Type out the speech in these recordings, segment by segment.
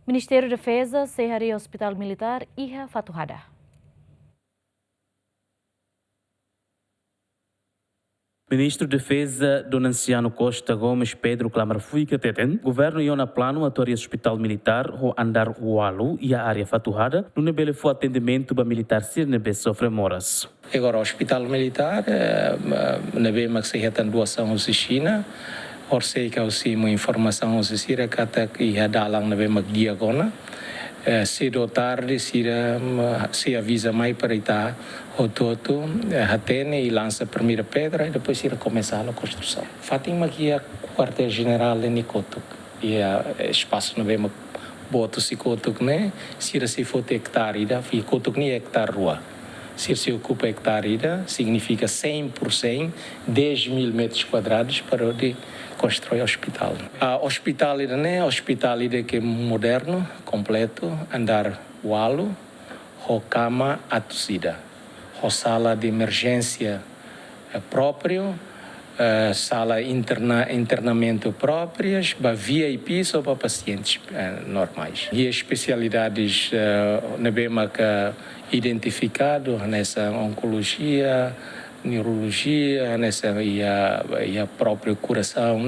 Ministério da Defesa serraria Hospital Militar Iha Fatuhada. Ministro da Defesa, Dona Anciano Costa Gomes Pedro Clamar Fuica Teten, governo e na plano atuaria Hospital Militar, o andar Ualu e a área Fatuhada, no nebele foi atendimento para militar Sirnebe sofre moras. Agora, o Hospital Militar, nebe mas se retan doação ao China, sei que uma informação ao Sira que até ia dar lá nebe mas diagona, cedo ou tarde se avisa mais para estar o todo, atene e lança a primeira pedra e depois irá começar a construção. Fátima que é quartel-general de Nicotuk e espaço nebe mas boto se Cotuk né, se for hectare e Cotuk nem hectare rua. Se ocupa hectare, significa 100%, 10.000 metros quadrados para onde constrói o hospital. O hospital que é moderno, completo, andar walo, o cama atuzida, o sala de emergência próprio, sala internamento próprias, para VIPs ou para pacientes normais. E as especialidades identificado nessa oncologia, neurologia, nessa e a própria coração,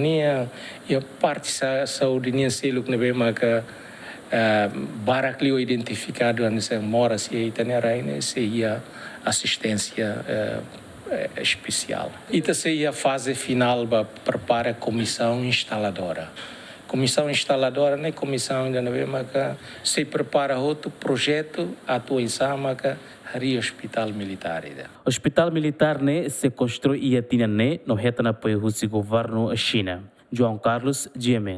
e a parte da saúde selo que nebe baraclio identificado nessa mora se itinerária seria assistência especial. E também a fase final para preparar a comissão instaladora. Comissão instaladora, né? Comissão ainda não mas se prepara outro projeto, atuação, Rio Hospital Militar. Hospital Militar né se constrói e atina né no reta na apoio do governo China. João Carlos, GMN.